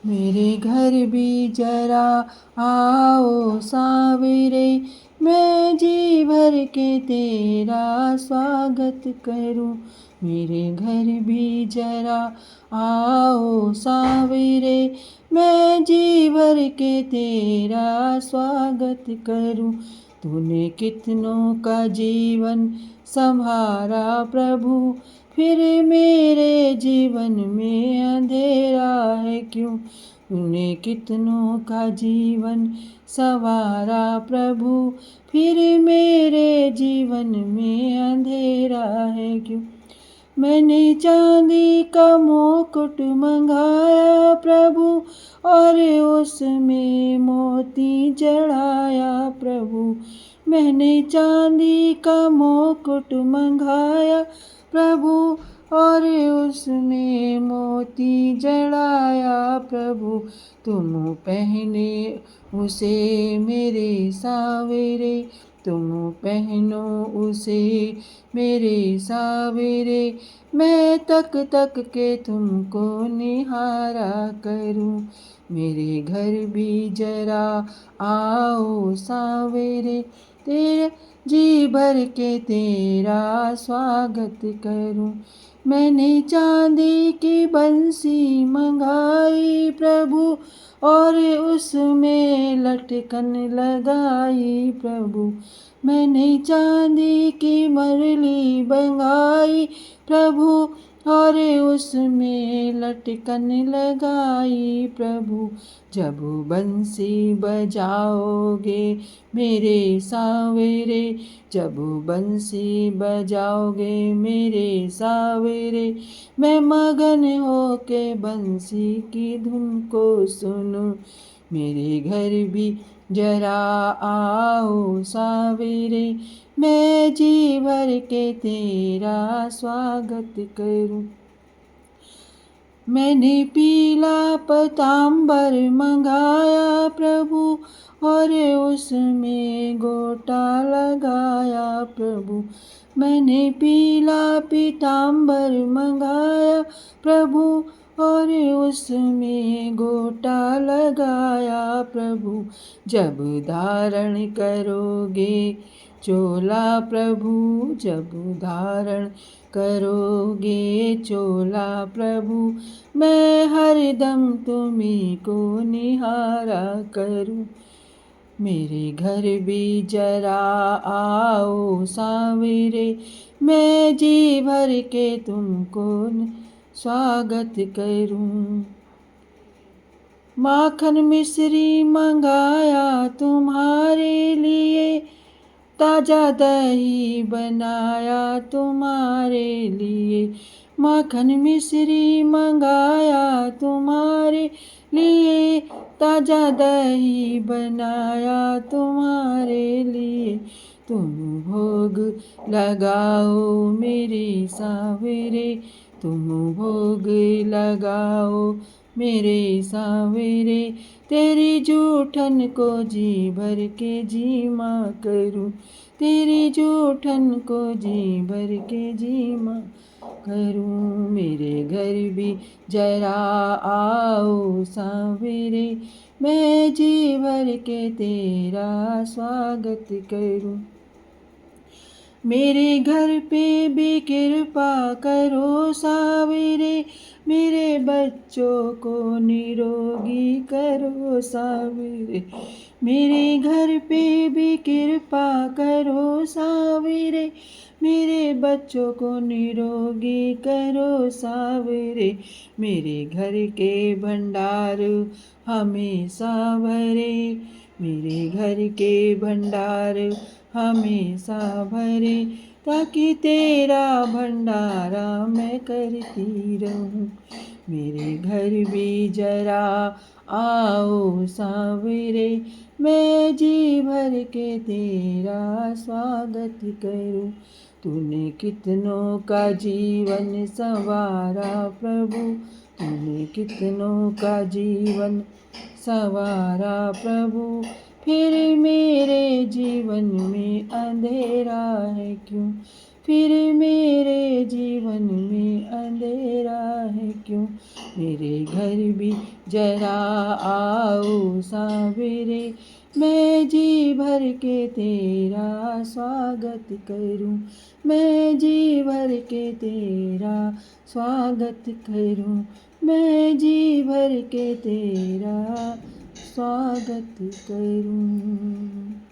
मेरे घर भी जरा आओ सावेरे, मैं जी भर के तेरा स्वागत करूं। मेरे घर भी जरा आओ सावेरे, मैं जी भर के तेरा स्वागत करूं। तूने कितनों का जीवन संभारा प्रभु, फिर मेरे जीवन में अंधेरा है क्यों। तूने कितनों का जीवन संवारा प्रभु, फिर मेरे जीवन में अंधेरा है क्यों। मैंने चांदी का मुकुट मंगाया प्रभु, और उसमें मोती जड़ाया प्रभु। मैंने चांदी का मुकुट मंगाया प्रभु, और उसमें मोती जड़ाया प्रभु। तुम पहने उसे मेरे सावेरे, तुम पहनो उसे मेरे सावेरे। मैं तक तक के तुमको निहारा करूं। मेरे घर भी जरा आओ सावेरे, तेरे जी भर के तेरा स्वागत करूं। मैंने चांदी की बंसी मंगाई प्रभु, और उसमें लटकन लगाई प्रभु। मैंने चांदी की मरली मंगाई प्रभु, और उसमें लटकन लगाई प्रभु। जब बंसी बजाओगे मेरे सावेरे, जब बंसी बजाओगे मेरे सावेरे, मैं मगन होके बंसी की धुन को सुनूं। मेरे घर भी जरा आओ सावेरे, मैं जी भर के तेरा स्वागत करूं। मैंने पीला पतांबर मंगाया प्रभु, और उसमें गोटा लगाया प्रभु। मैंने पीला पीतांबर मंगाया प्रभु, और उसमें गोटा लगाया प्रभु। जब धारण करोगे चोला प्रभु, जब धारण करोगे चोला प्रभु, मैं हरदम तुम्हीं को निहारा करूं। मेरे घर भी जरा आओ सावेरे, मैं जी भर के तुमको स्वागत करूं। माखन मिश्री मंगाया तुम्हारे लिए, ताजा दही बनाया तुम्हारे लिए। माखन मिश्री मंगाया तुम्हारे लिए, ताजा दही बनाया तुम्हारे लिए। तुम भोग लगाओ मेरे सावेरे, तुम भोग लगाओ मेरे सावेरे। तेरी जूठन को जी भर के जी माँ करूं, तेरी जूठन को जी भर के जी माँ करूं। मेरे घर भी जरा आओ सावेरे, मैं जी भर के तेरा स्वागत करूं। मेरे घर पे भी कृपा करो सावेरे, मेरे बच्चों को निरोगी करो सावेरे। मेरे घर पे भी कृपा करो सावेरे, मेरे बच्चों को निरोगी करो सावेरे। मेरे घर के भंडार हमेशा भरे, मेरे घर के भंडार हमेशा भरे, ताकि तेरा भंडारा मैं करती रहूं। मेरे घर भी जरा आओ सावेरे, मैं जी भर के तेरा स्वागत करूं। तूने कितनों का जीवन संवारा प्रभु, तूने कितनों का जीवन संवारा प्रभु, फिर मेरे जीवन में अंधेरा है क्यों। फिर मेरे जीवन में अंधेरा है क्यों। मेरे घर भी जरा आओ सावेरे, मैं जी भर के तेरा स्वागत करूं। मैं जी भर के तेरा स्वागत करूं। मैं जी भर के तेरा स्वागत करूं।